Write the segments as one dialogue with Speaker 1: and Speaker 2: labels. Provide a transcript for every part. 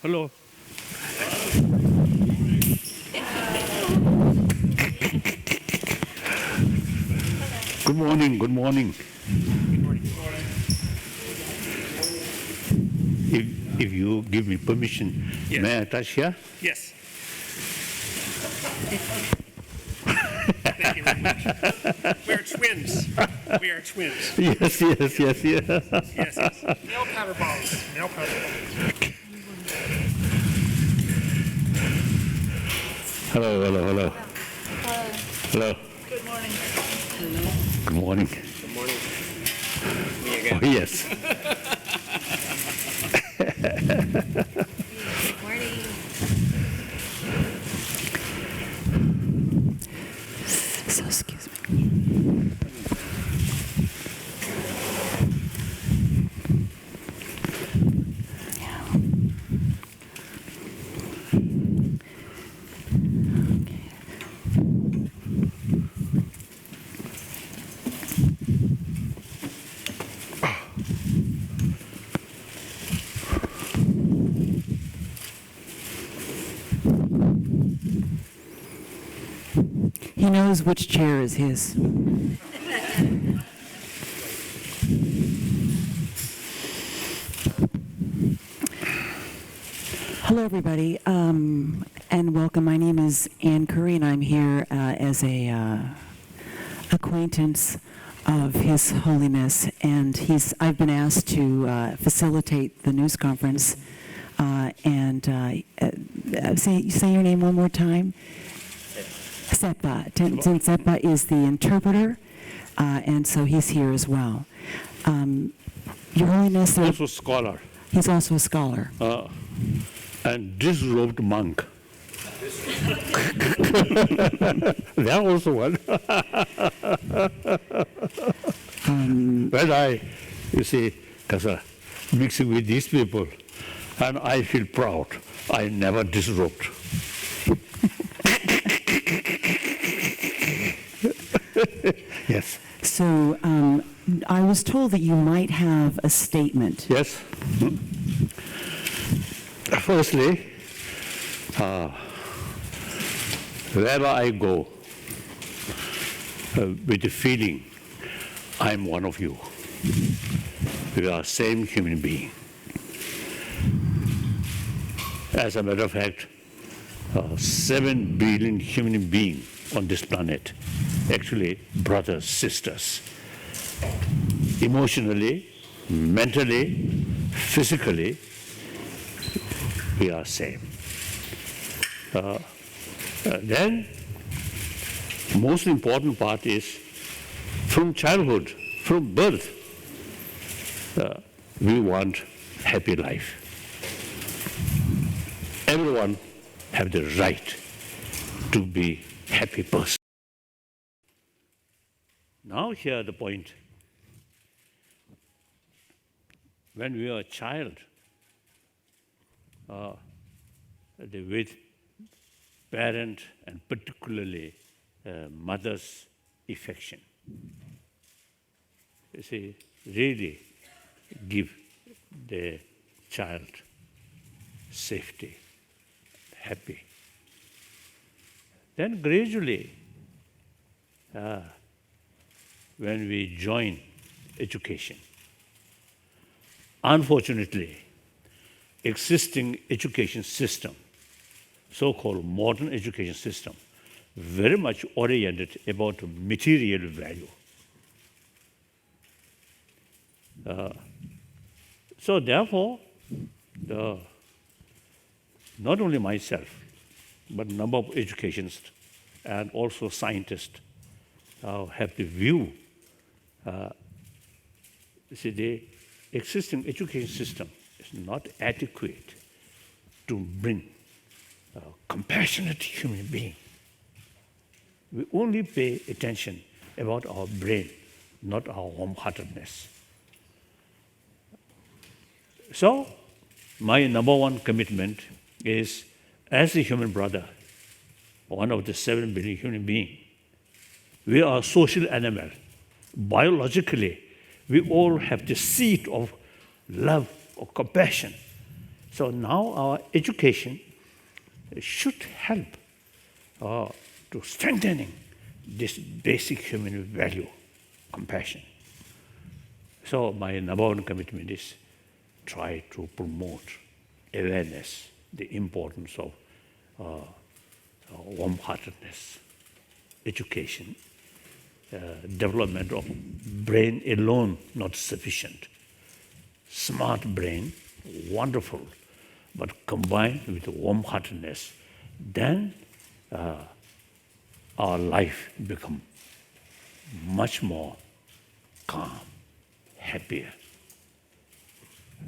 Speaker 1: Hello. Good morning, good morning. If you give me permission,
Speaker 2: Yes.
Speaker 1: may I touch here?
Speaker 2: Yes. Thank you very much. We're twins. We are twins.
Speaker 1: Yes, yes, yes, yes.
Speaker 2: Yes, yes. Nail powder balls. Nail powder balls.
Speaker 1: Hello, hello, hello. Hello.
Speaker 3: Good morning.
Speaker 1: Good morning.
Speaker 2: Good morning. Me
Speaker 1: Oh,
Speaker 2: again.
Speaker 1: yes.
Speaker 3: Good morning. So excuse me. Yeah. He knows which chair is his. Hello, everybody, and welcome. My name is Ann Curry, and I'm here as a acquaintance of His Holiness, and I've been asked to facilitate the news conference. Say your name one more time. Sepa. Tenzin Sepa is the interpreter, and so he's here as well. Your Holiness,
Speaker 1: Also scholar
Speaker 3: he's also a scholar.
Speaker 1: and disrobed monk. They are also one. When you see, because mixing with these people, and I feel proud. I never disrobed. Yes.
Speaker 3: So I was told that you might have a statement.
Speaker 1: Yes. Firstly, wherever I go, with the feeling, I'm one of you. We are same human being. As a matter of fact, 7 billion human beings on this planet, actually brothers, sisters, emotionally, mentally, physically, we are same. Then, most important part is from childhood, from birth, we want happy life. Everyone have the right to be happy person. Now here the point. When we are a child, with parent and particularly mother's affection, you see, really give the child safety, happy. Then gradually, when we join education, unfortunately, existing education system, so-called modern education system, very much oriented about material value. So therefore, not only myself, but a number of educationists and also scientists have the view, see, the existing education system is not adequate to bring a compassionate human being. We only pay attention about our brain, not our warm-heartedness. So, my number one commitment is, as a human brother, one of the 7 billion human beings, we are a social animal. Biologically, we all have the seed of love or compassion. So now our education should help to strengthening this basic human value, compassion. So my number one commitment is try to promote awareness, the importance of warm-heartedness, education, development of brain alone not sufficient. Smart brain, wonderful, but combined with warm-heartedness, then our life become much more calm, happier.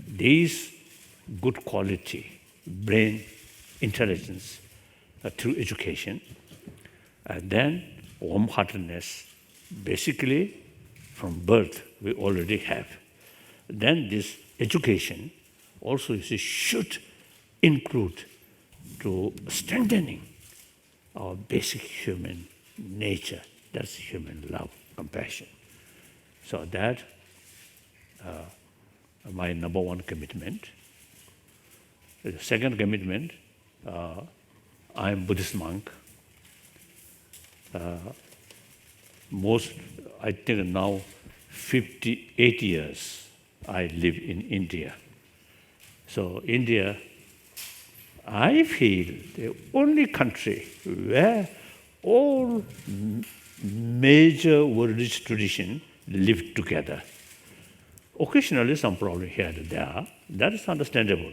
Speaker 1: These good quality, brain intelligence through education, and then warm-heartedness, basically from birth we already have. Then this education also should include to strengthening our basic human nature, that's human love, compassion. So that my number one commitment. The second commitment, I'm Buddhist monk. I think now 58 years I live in India. So India, I feel the only country where all major religious traditions live together. Occasionally some problem here and there, that is understandable.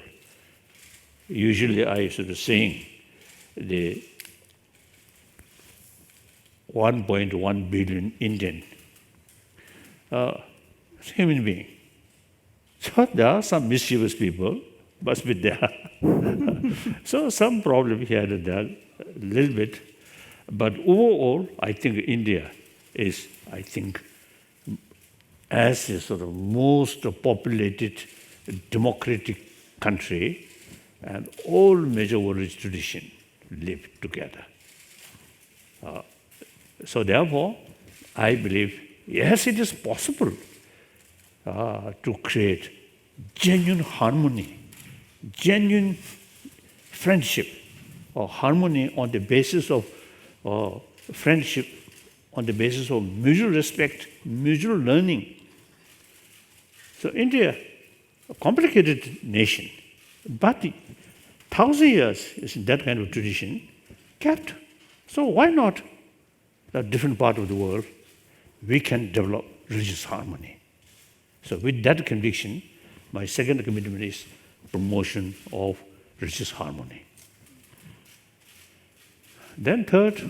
Speaker 1: Usually I used to sing the 1.1 billion Indian human being. So there are some mischievous people, must be there. So some problem here and there, a little bit. But overall, I think India is, as a sort of most populated democratic country, and all major religious traditions live together. So therefore, I believe, yes, it is possible to create genuine harmony, genuine friendship, or harmony on the basis of friendship, on the basis of mutual respect, mutual learning. So India, a complicated nation, but 1,000 years is that kind of tradition kept. So why not a different part of the world we can develop religious harmony? So with that conviction, my second commitment is promotion of religious harmony. Then third,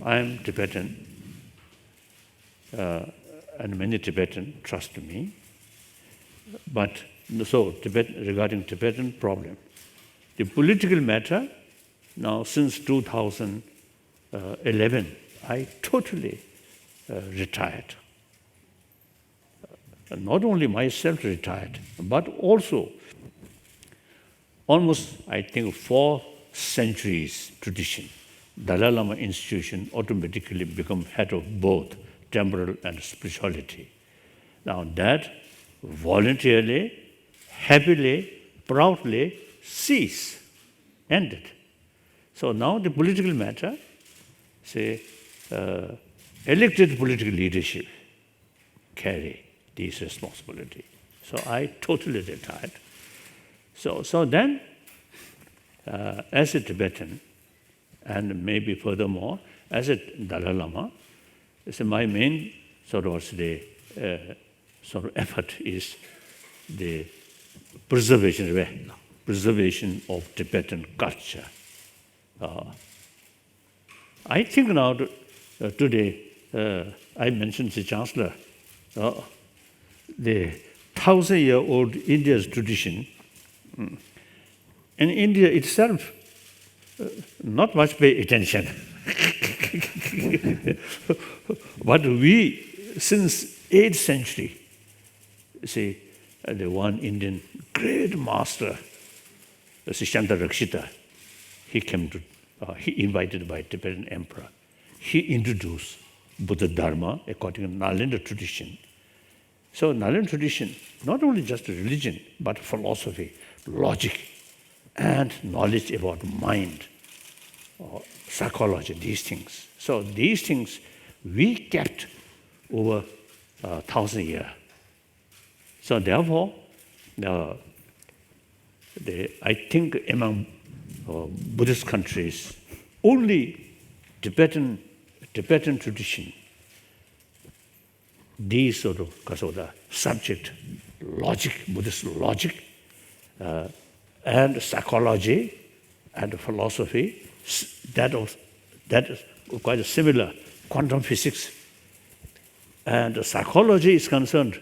Speaker 1: I am Tibetan, and many Tibetans trust me. But so regarding Tibetan problem, the political matter, now since 2011, I totally retired. Not only myself retired, but also almost, 4 centuries tradition, Dalai Lama institution automatically become head of both temporal and spirituality. Now that voluntarily, happily, proudly ceased, ended. So now the political matter, elected political leadership carry this responsibility. So I totally retired. So then, as a Tibetan, and maybe furthermore, as a Dalai Lama, my main effort is the preservation of Tibetan culture. I think now today, I mentioned the Chancellor, the 1,000-year-old India's tradition, and India itself not much pay attention. But we, since 8th century, the one Indian great master, Shanta Rakshita, he came to, he invited by Tibetan emperor. He introduced Buddha Dharma according to Nalanda tradition. So Nalanda tradition, not only just religion, but philosophy, logic, and knowledge about mind, psychology, these things. So these things we kept over 1,000 years. So therefore, I think among Buddhist countries, only Tibetan tradition, these sort of, because of the subject, logic, Buddhist logic, and psychology and philosophy, that is quite similar. Quantum physics and psychology is concerned.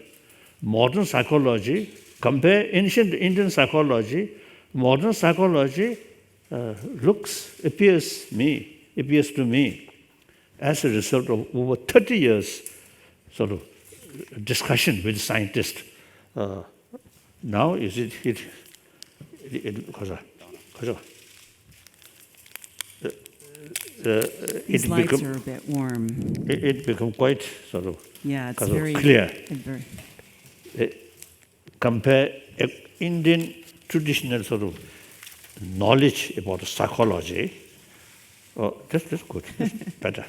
Speaker 1: Modern psychology, compare ancient Indian psychology, modern psychology appears to me as a result of over 30 years sort of discussion with scientists. Now is it
Speaker 3: These lights are a bit warm.
Speaker 1: It become quite sort of,
Speaker 3: Yeah, it's very
Speaker 1: clear.
Speaker 3: very-
Speaker 1: Compare Indian traditional sort of knowledge about psychology. Oh, that's good. That's better.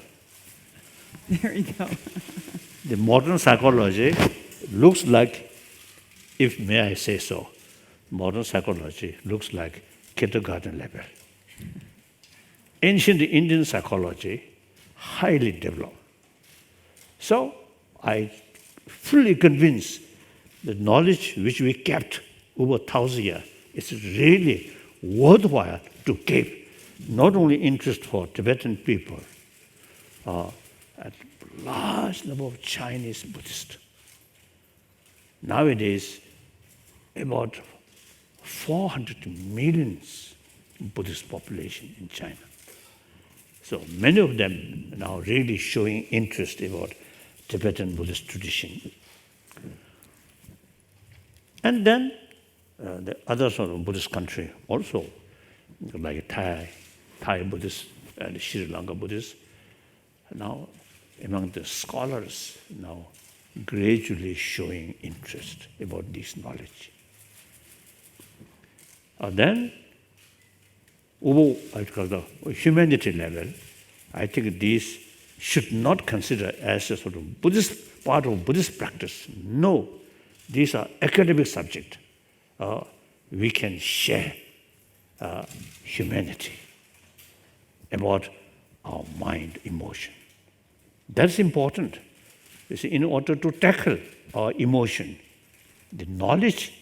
Speaker 3: There you go.
Speaker 1: The modern psychology looks like, if may I say so, modern psychology looks like kindergarten level. Ancient Indian psychology, highly developed. So I fully convinced the knowledge which we kept over 1,000 years is really worthwhile to keep, not only interest for Tibetan people, a large number of Chinese Buddhists. Nowadays, about 400 million Buddhist population in China. So many of them now really showing interest about Tibetan Buddhist tradition. And then the other sort of Buddhist country also, like Thai Buddhists and Sri Lanka Buddhists, now among the scholars now gradually showing interest about this knowledge. Then, over the humanity level, I think these should not consider as a sort of Buddhist part of Buddhist practice. No, these are academic subjects. We can share humanity about our mind, emotion. That's important. You see, in order to tackle our emotion, the knowledge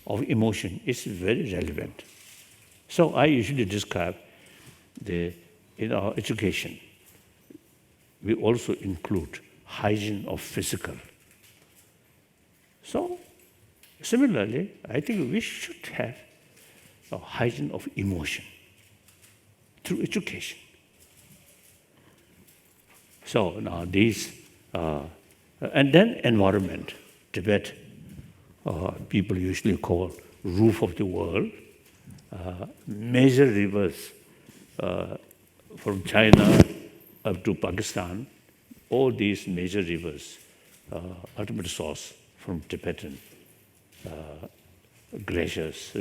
Speaker 1: of emotion is very relevant. So I usually describe in our education, we also include hygiene of physical. So similarly, I think we should have a hygiene of emotion through education. So now these, and then environment. Tibet, people usually call roof of the world. Major rivers from China up to Pakistan, all these major rivers, ultimate source from Tibetan glaciers,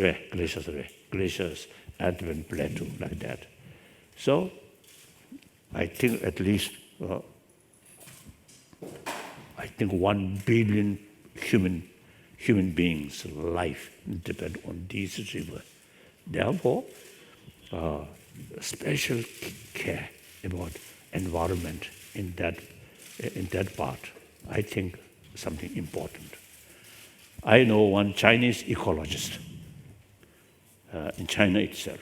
Speaker 1: Alpine plateau, like that. So I think at least 1 billion human beings' life depend on these rivers. Therefore, special care about environment in that part, I think something important. I know one Chinese ecologist in China itself.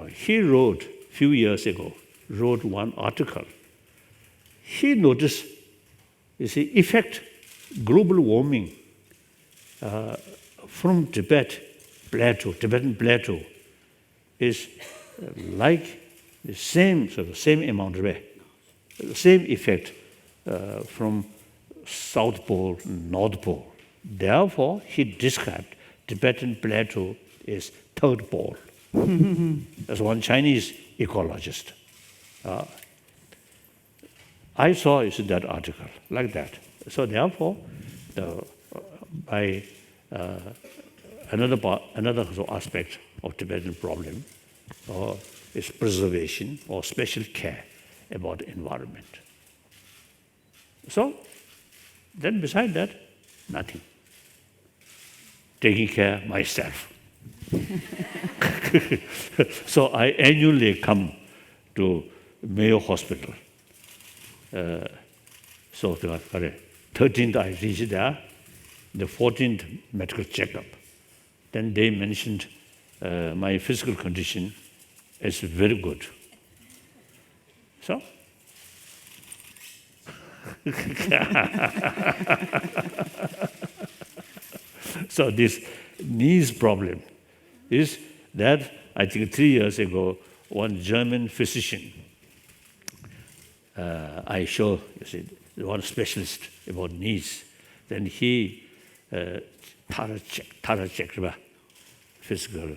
Speaker 1: He wrote a few years ago, one article. He noticed, effect global warming from Tibetan plateau is like the same amount of the same effect from South Pole, North Pole. Therefore, he described Tibetan plateau as third pole. That's one Chinese ecologist. I saw that article like that. So therefore, another sort of aspect of Tibetan problem is preservation or special care about the environment. So, then beside that, nothing. Taking care myself. So I annually come to Mayo Hospital. So the 13th I reached there, the 14th medical checkup. Then they mentioned my physical condition is very good. So, so this knees problem is that I think 3 years ago, one German physician, I show, you see, one specialist about knees. Then he thorough checked physical,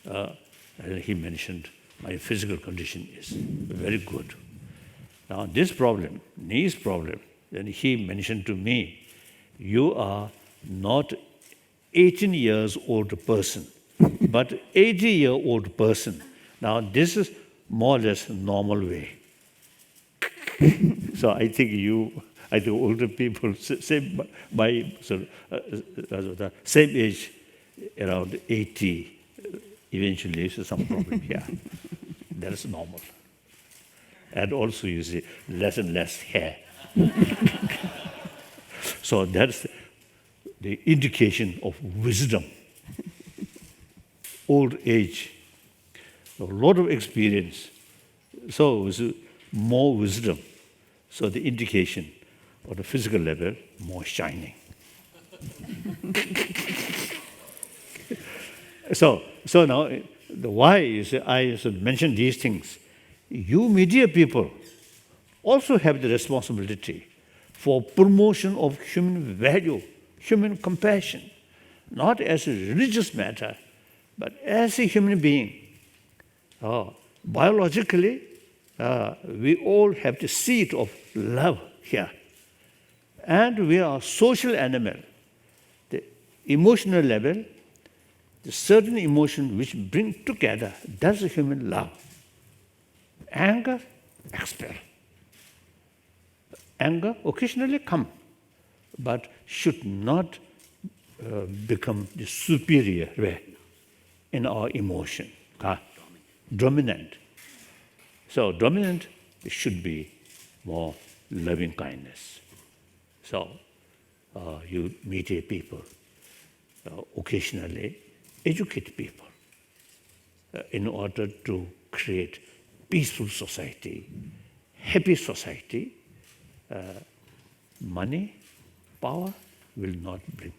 Speaker 1: and he mentioned my physical condition is very good. Now this problem, knees problem, then he mentioned to me, you are not 18 years old person, but 80-year-old person. Now this is more or less normal way. So I think older people, same same age, around 80, eventually is some problem here. That is normal. And also you see less and less hair. So that's the indication of wisdom. Old age, a lot of experience, so with more wisdom. So the indication of the physical level, more shining. So now, the why is I should mention these things. You media people also have the responsibility for promotion of human value, human compassion, not as a religious matter, but as a human being. Biologically, we all have the seed of love here. And we are a social animal. The emotional level, the certain emotion which bring together, that's a human love. Anger, expel. Anger occasionally come, but should not become the superior way in our emotion. Dominant. So dominant should be more loving kindness. So you meet people, occasionally educate people in order to create peaceful society, happy society. Money, power will not bring.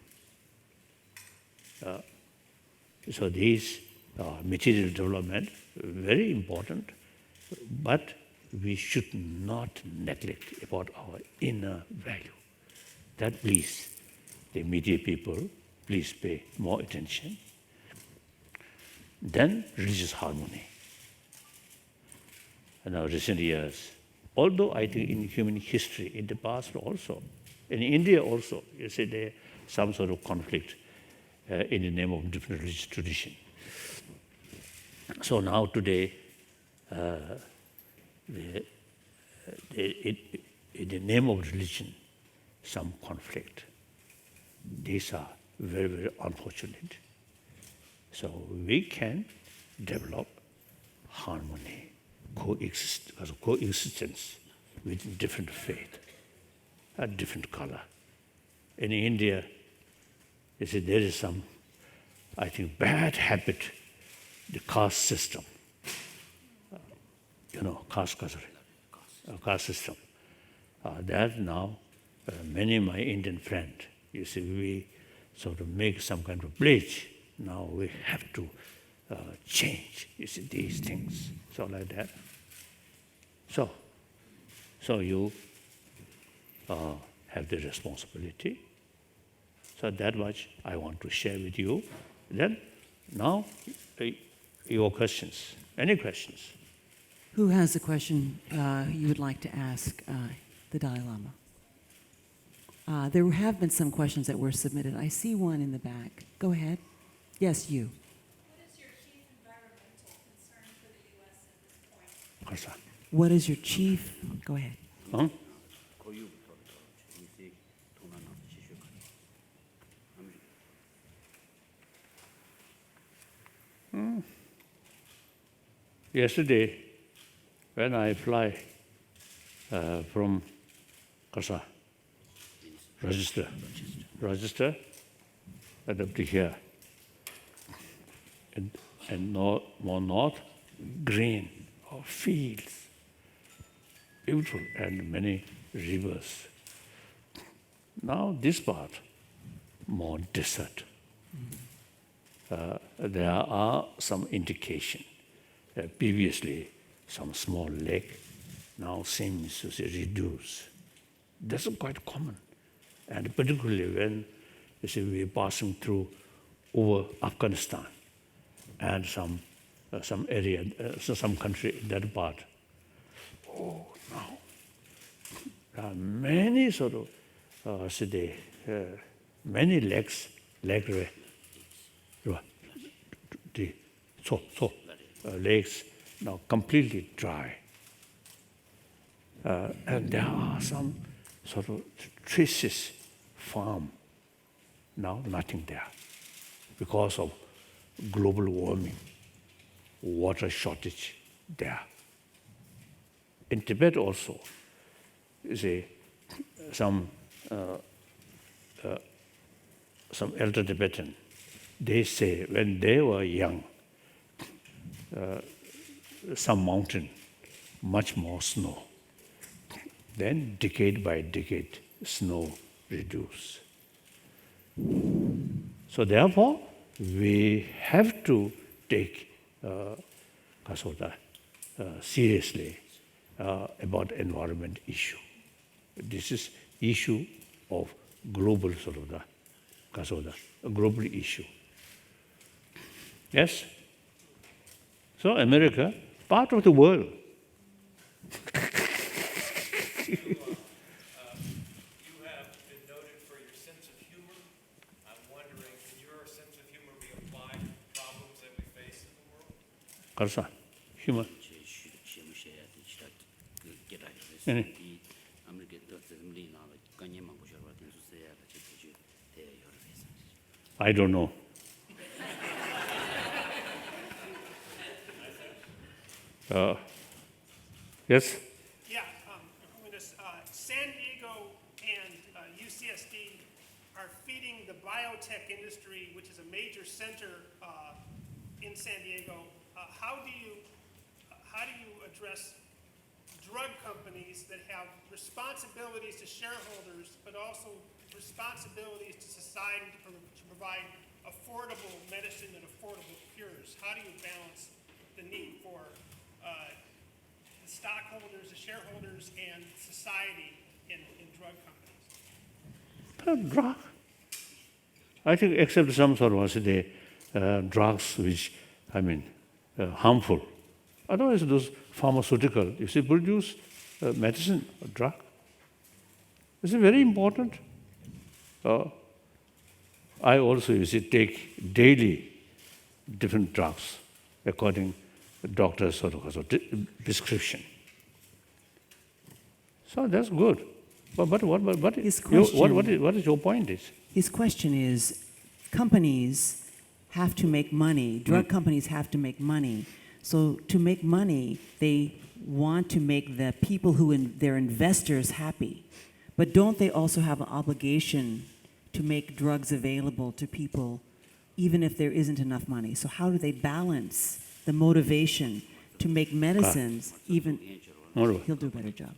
Speaker 1: So these material development, very important, but we should not neglect about our inner value. That please, the media people, please pay more attention. Then religious harmony. In our recent years, although I think in human history, in the past also, in India also, you see there some sort of conflict in the name of different religious tradition. So now today, in the name of religion, some conflict. These are very, very unfortunate. So we can develop harmony, coexistence with different faith, a different color. In India, you see, there is some, I think, bad habit, the caste system. Caste system. That now, many of my Indian friends, you see, we sort of make some kind of pledge. Now we have to change, you see, these things. So like that. So you have the responsibility. So that much I want to share with you. Then, now, your questions. Any questions?
Speaker 3: Who has a question you would like to ask the Dalai Lama? There have been some questions that were submitted. I see one in the back. Go ahead. Yes, you.
Speaker 4: What is your chief environmental concern for the U.S. at this point?
Speaker 1: 그래서,
Speaker 3: What is your chief? Go ahead.
Speaker 1: 어? Yesterday, when I fly from Kasa, Rochester, and up to here, and more north, green, fields, beautiful, and many rivers. Now this part, more desert. There are some indication. Previously, some small lake now seems to reduce. That's quite common. And particularly when you see, we're passing through over Afghanistan and some area, some country in that part. Oh, now there are many sort of, many lakes, lakes now completely dry. And there are some sort of traces farm, now nothing there because of global warming, water shortage there. In Tibet also, you see, some elder Tibetan, they say when they were young, some mountain, much more snow. Then decade by decade, snow reduce. So therefore, we have to take seriously about environment issue. This is issue of global global issue. Yes? So America, part of the world.
Speaker 2: You have been noted for your sense of humor. I'm wondering, can your sense of humor be applied to problems that we face in the world?
Speaker 1: 그래서 human. I don't know. Yes?
Speaker 2: Yeah, San Diego and UCSD are feeding the biotech industry, which is a major center in San Diego. How do you address drug companies that have responsibilities to shareholders, but also responsibilities to society to provide affordable medicine and affordable cures? How do you balance the need for the stockholders, the shareholders, and society in drug companies?
Speaker 1: Drug. I think except some sort of drugs which, harmful. Otherwise those pharmaceutical, you see, produce medicine, or drug. This is very important. I also, you see, take daily different drugs according to doctor's prescription. So that's good. But what
Speaker 3: His
Speaker 1: is your point is?
Speaker 3: His question is, companies have to make money, drug companies have to make money. So to make money, they want to make the people their investors happy. But don't they also have an obligation to make drugs available to people even if there isn't enough money? So how do they balance the motivation to make medicines even...
Speaker 1: Moreover.
Speaker 3: He'll do a better job.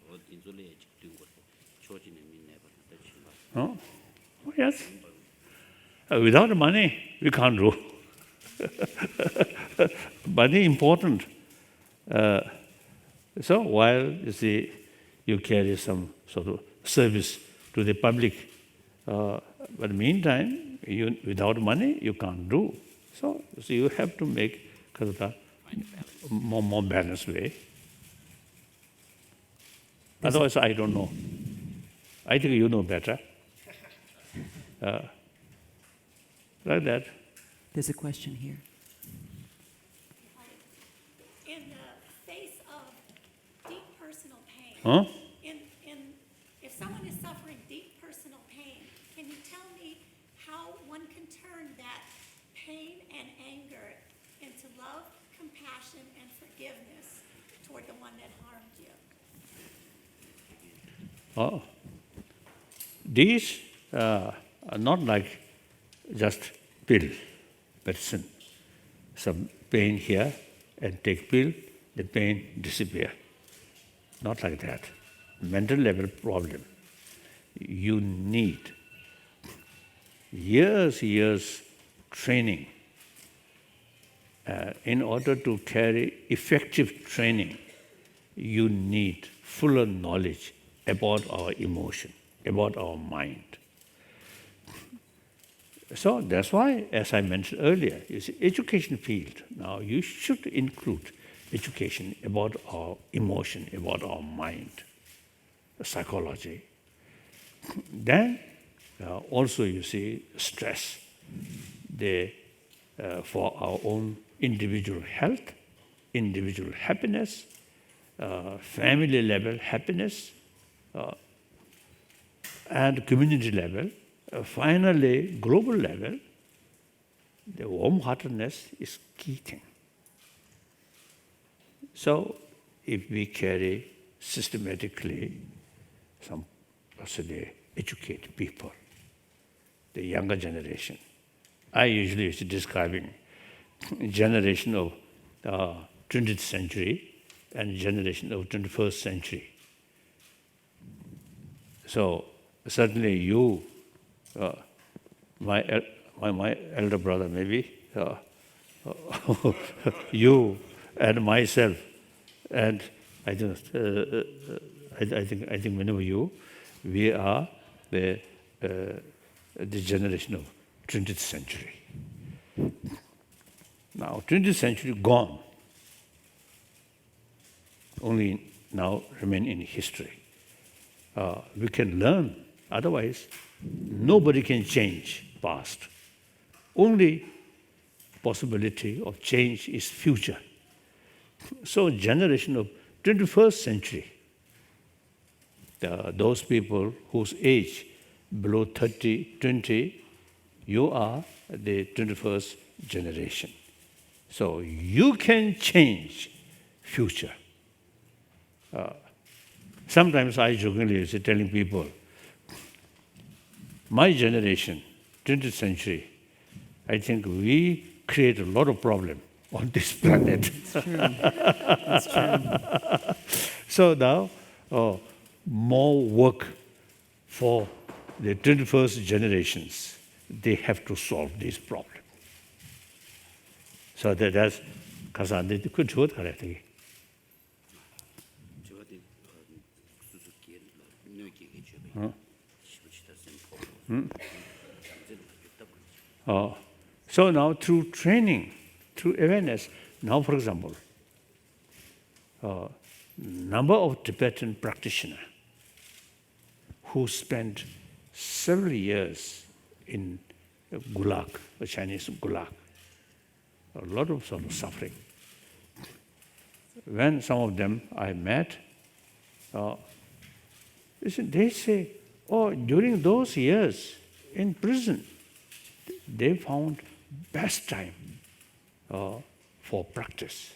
Speaker 1: Oh, yes. Without money, we can't do. Money important. So while you see, you carry some sort of service to the public, but meantime, without money, you can't do. So you have to make more balanced way. Otherwise, I don't know. I think you know better. Like that.
Speaker 3: There's a question here.
Speaker 4: In the face of deep personal pain,
Speaker 1: Huh?
Speaker 4: if someone is suffering deep personal pain, can you tell me how one can turn that pain and anger into love, compassion, and forgiveness toward the one that harmed you?
Speaker 1: Oh. These are not like just pill, medicine. Some pain here and take pill, the pain disappear. Not like that. Mental level problem. You need years training in order to carry effective training. You need fuller knowledge about our emotion, about our mind. So that's why, as I mentioned earlier, it's education field. Now you should include education about our emotion, about our mind, psychology. Then also you see stress. For our own individual health, individual happiness, family level happiness, and community level, finally global level, the warm-heartedness is key thing. So if we carry systematically some, educate people, the younger generation. I usually used to describing generation of 20th century and generation of 21st century. So certainly you, my elder brother maybe, you and myself, and I think many of you, we are the generation of 20th century. Now 20th century gone, only now remain in history. We can learn, otherwise nobody can change past. Only possibility of change is future. So generation of 21st century, those people whose age below 30, 20, you are the 21st generation. So you can change future. Sometimes I jokingly say, telling people, my generation, 20th century, I think we create a lot of problem on this planet.
Speaker 3: That's true.
Speaker 1: So now, more work for the 21st generations. They have to solve this problem. So that's because I need to control it. So now through training, through awareness, now for example, number of Tibetan practitioners who spent several years in Gulag, the Chinese Gulag, a lot of sort of suffering. When some of them I met, they say, oh, during those years in prison, they found best time for practice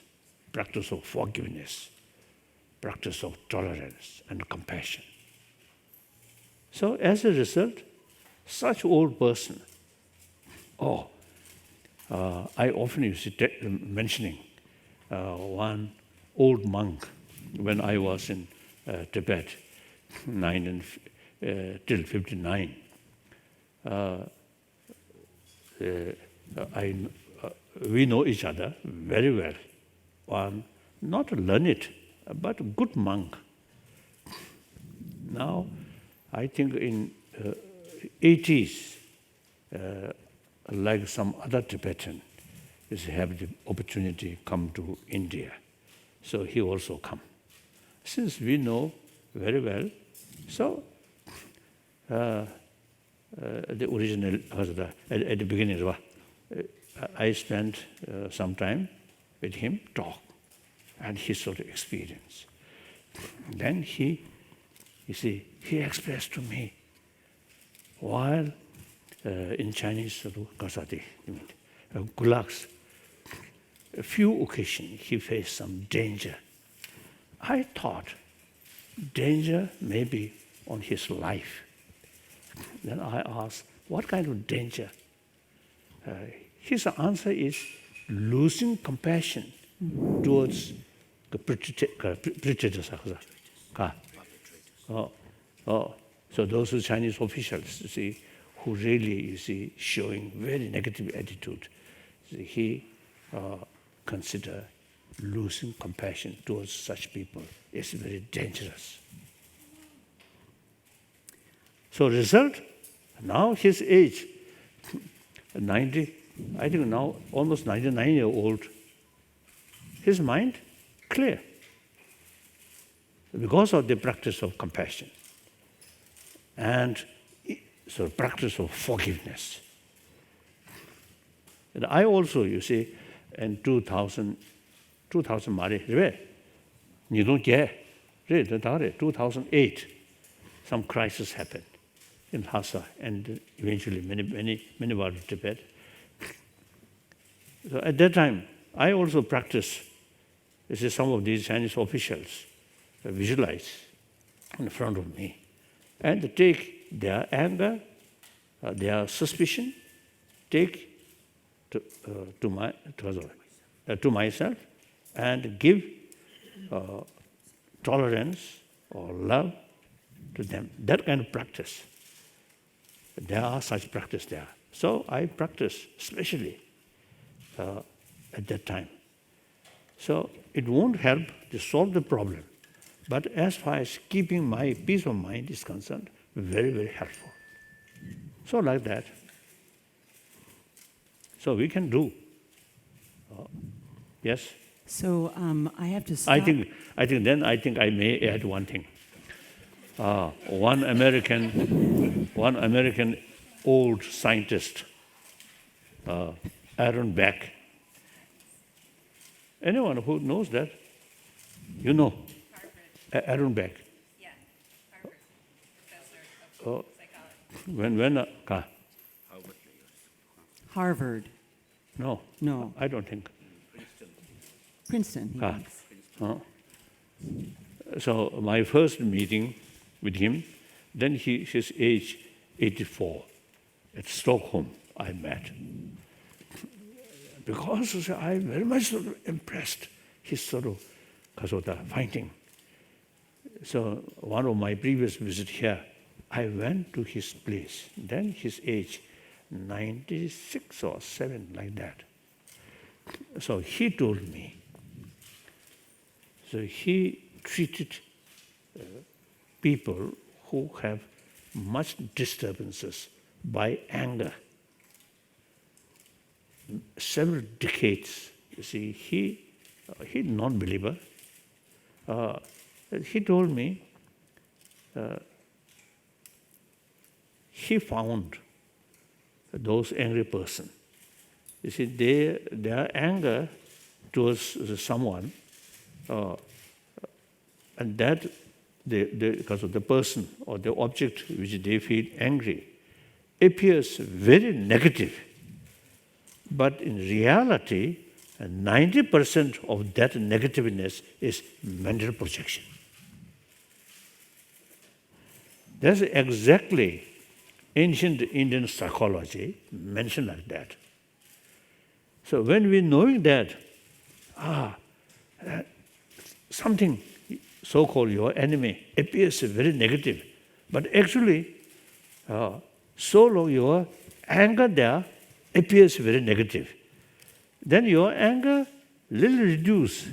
Speaker 1: of forgiveness, practice of tolerance and compassion. So as a result, such old person, I often used to mentioning one old monk when I was in Tibet, till 59. We know each other very well. One, not learned, but a good monk. Now, I think in 80s, like some other Tibetan, is have the opportunity come to India. So he also come. Since we know very well, so the original, at the beginning, I spent some time with him, talk, and his sort of experience. Then he expressed to me, while in Chinese sort of Kasati, gulags, a few occasions he faced some danger. I thought danger may be on his life. Then I asked, what kind of danger? His answer is losing compassion towards the predators. So those are Chinese officials, you see, who really, you see, showing very negative attitude. See, he consider losing compassion towards such people is very dangerous. So result, now his age, 90, I think now almost 99-year-old, his mind clear because of the practice of compassion and so practice of forgiveness. And I also, you see, in 2000 Mari, 2008, some crisis happened in Lhasa and eventually many parts of Tibet. So at that time, I also practiced, you see, some of these Chinese officials visualize in front of me and take their anger, their suspicion, take to myself and give tolerance or love to them. That kind of practice. There are such practice there. So I practice especially at that time. So it won't help to solve the problem. But as far as keeping my peace of mind is concerned, very, very helpful. So like that. So we can do. Yes?
Speaker 3: So I have to stop.
Speaker 1: I think I may add one thing. One American old scientist, Aaron Beck. Anyone who knows that? You know. Aaron Beck.
Speaker 5: Yeah, Harvard professor of psychology.
Speaker 1: When
Speaker 3: Harvard.
Speaker 1: no,
Speaker 3: No.
Speaker 1: I don't think.
Speaker 3: Princeton. He
Speaker 1: Ah.
Speaker 3: thinks.
Speaker 1: So my first meeting with him, then his age 84 at Stockholm I met. Because I very much sort of impressed his sort of Kasota finding. So one of my previous visits here, I went to his place. Then his age 96 or 7, like that. So he told me. So he treated people who have much disturbances by anger. Several decades, you see, he's a non-believer. He told me he found those angry person. You see, their anger towards someone, and that because of the person or the object which they feel angry appears very negative. But in reality, 90% of that negativeness is mental projection. That's exactly ancient Indian psychology mentioned like that. So when we knowing that, something so-called your enemy appears very negative, but actually, so long your anger there appears very negative. Then your anger little reduce.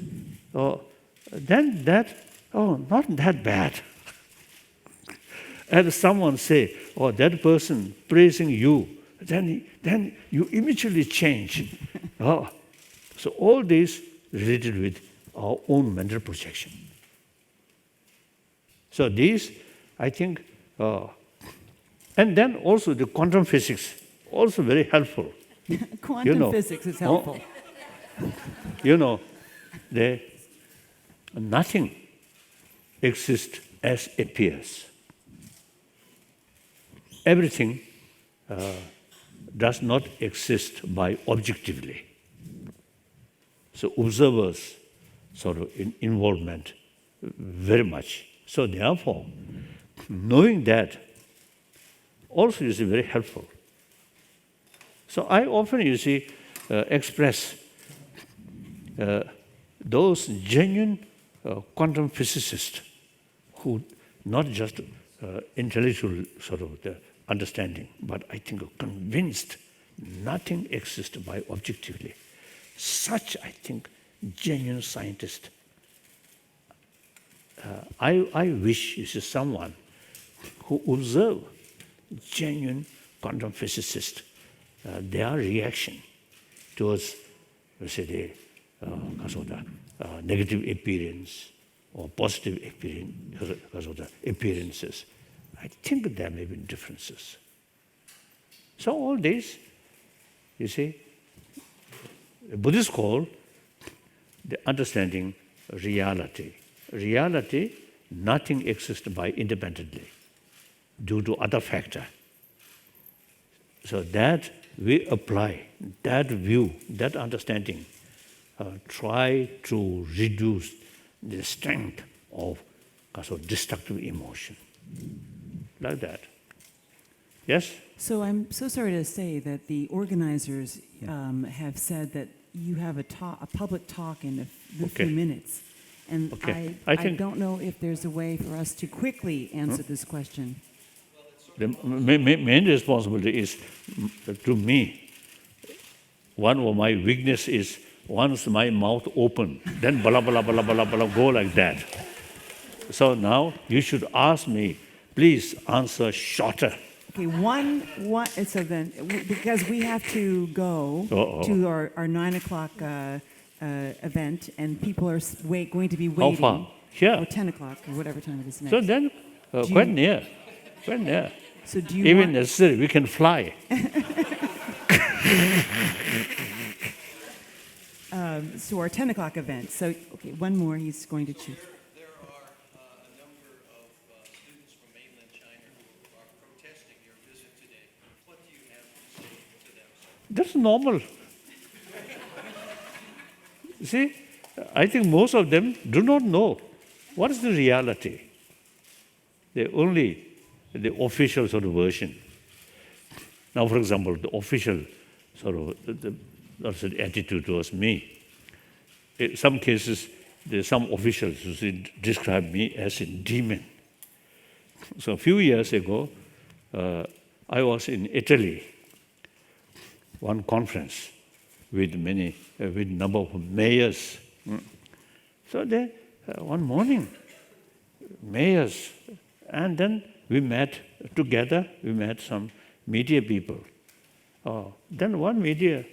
Speaker 1: Then that, not that bad. And someone say, that person praising you, then you immediately change. So all this related with our own mental projection. So these, I think, and then also the quantum physics, also very helpful.
Speaker 3: Quantum physics is helpful.
Speaker 1: You know, nothing exists as appears. Everything does not exist by objectively. So observers sort of involvement very much. So therefore, knowing that also is very helpful. So I often, express those genuine quantum physicists who not just intellectual sort of the understanding, but I think are convinced nothing exists by objectively. Such, I think, genuine scientist. I wish someone who observe genuine quantum physicists, their reaction towards, let's say, the negative appearance or positive appearance, because of the appearances. I think there may be differences. So all this, Buddhists call the understanding reality. Reality, nothing exists by independently due to other factor. So that we apply, that view, that understanding, try to reduce the strength of destructive emotion. Like that. Yes?
Speaker 3: So I'm so sorry to say that the organizers have said that you have a public talk in a few minutes. And
Speaker 1: Okay.
Speaker 3: I
Speaker 1: think
Speaker 3: don't know if there's a way for us to quickly answer this question.
Speaker 1: the main responsibility is to me. One of my weakness is once my mouth open, then blah, blah, blah, blah, blah, go like that. So now you should ask me, please answer shorter.
Speaker 3: Okay, so then, because we have to go to our 9 o'clock event, and people are going to be waiting.
Speaker 1: How far? Here.
Speaker 3: Or 10 o'clock, or whatever time it is next.
Speaker 1: So then, quite near. Quite near.
Speaker 3: So do you
Speaker 1: Even necessary, we can fly.
Speaker 3: So our 10 o'clock event. So, okay, one more he's going to choose.
Speaker 6: There are a number of students from mainland China who are protesting your visit today. What do you have to say to them, sir?
Speaker 1: That's normal. See, I think most of them do not know what is the reality. They only the official sort of version. Now, for example, the official sort of the attitude towards me. In some cases, there are some officials who describe me as a demon. So a few years ago, I was in Italy, one conference with number of mayors. So there, one morning, mayors, and then we met together. We met some media people. Then one media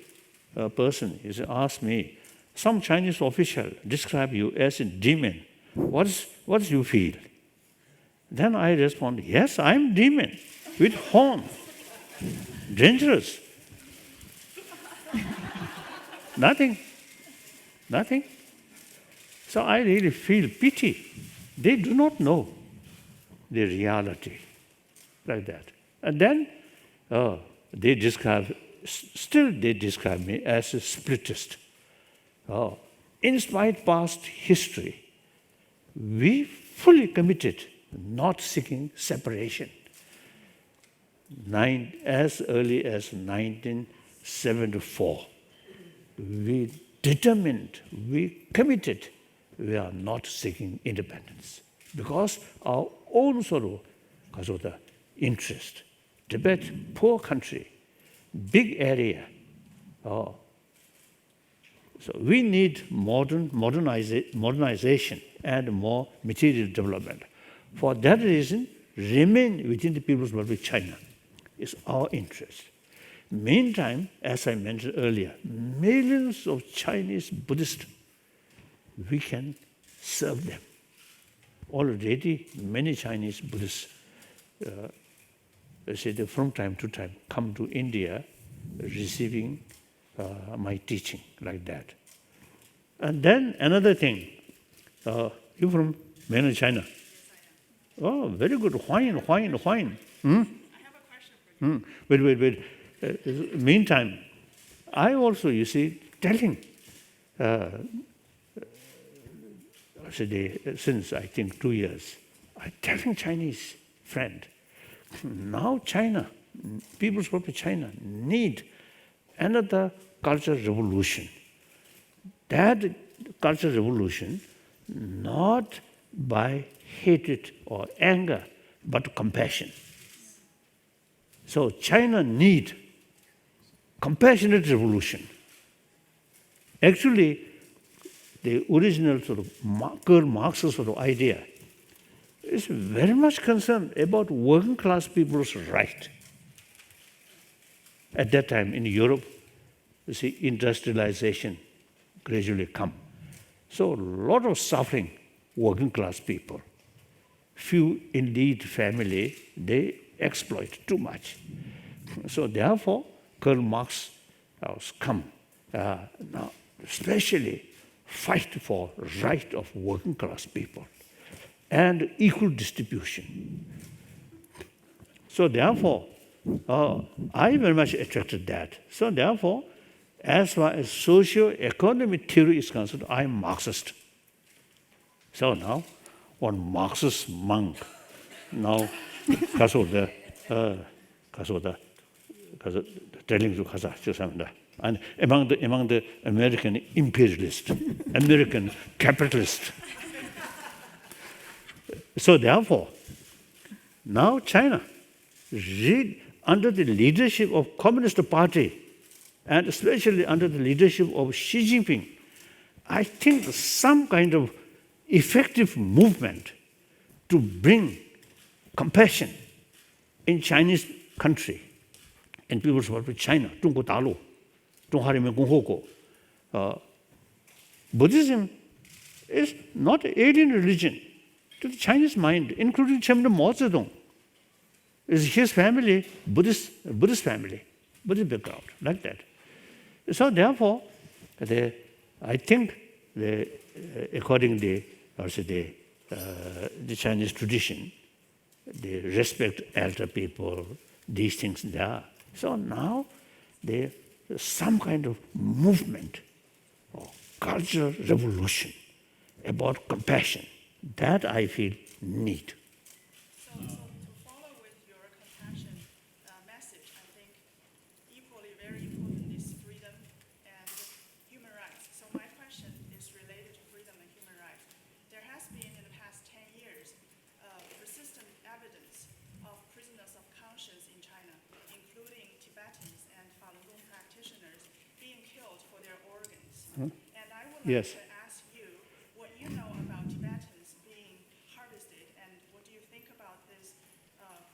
Speaker 1: person asked me, some Chinese official describe you as a demon. What do you feel? Then I respond, yes, I'm demon with horn. Dangerous. Nothing. So I really feel pity. They do not know the reality like that. And then they describe me as a spiritist. In spite of past history, we fully committed not seeking separation. As early as 1974, we determined, we committed, we are not seeking independence because our own because of the interest. Tibet, poor country, big area. So we need modernization and more material development. For that reason, remain within the People's Republic of China is our interest. Meantime, as I mentioned earlier, millions of Chinese Buddhists, we can serve them. Already, many Chinese Buddhists, from time to time, come to India receiving my teaching like that. And then another thing, you from mainland China? Oh, very good. Wine.
Speaker 5: I have a question for you.
Speaker 1: Wait. Meantime, I also, you see, telling, since I think 2 years, I'm telling Chinese friend, now China, People's Republic of China need another cultural revolution. That cultural revolution, not by hatred or anger, but compassion. So China need compassionate revolution. Actually, the original sort of Karl Marx's sort of idea is very much concerned about working class people's right. At that time in Europe, you see, industrialization gradually come. So a lot of suffering, working class people. Few elite family, they exploit too much. So therefore, Karl Marx has come now, especially fight for right of working class people and equal distribution. So therefore, I very much attracted that. So therefore, as far as socio-economic theory is concerned, I am Marxist. So now, one Marxist monk, now, and among the American imperialist, American capitalist. So therefore, now China, under the leadership of Communist Party, and especially under the leadership of Xi Jinping, I think some kind of effective movement to bring compassion in Chinese country, in People's Republic of China, 中国大陆, 中华人民共和国. Buddhism is not an alien religion to the Chinese mind, including Chairman Mao Zedong. Is his family Buddhist family, Buddhist background, like that. So therefore, I think according to the Chinese tradition, they respect elder people, these things there. So now there's some kind of movement or cultural revolution about compassion that I feel need.
Speaker 5: So to follow with your compassion message, I think equally very important is freedom and human rights. So my question is related to freedom and human rights. There has been in the past 10 years persistent evidence of prisoners of conscience in China, including Tibetans and Falun Gong practitioners being killed for their organs. And I would like
Speaker 1: Yes.
Speaker 5: to ask you what you know about Tibetans being harvested, and what do you think about this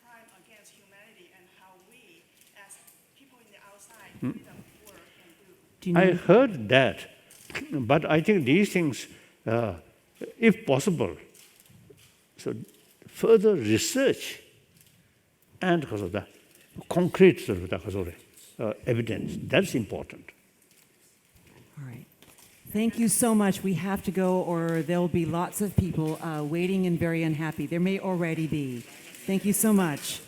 Speaker 5: crime against humanity, and how we, as people in the outside, freedom work and do.
Speaker 3: Do you know?
Speaker 1: I heard that, but I think these things, if possible, so further research and concrete evidence, that's important.
Speaker 3: All right. Thank you so much. We have to go, or there'll be lots of people waiting and very unhappy. There may already be. Thank you so much.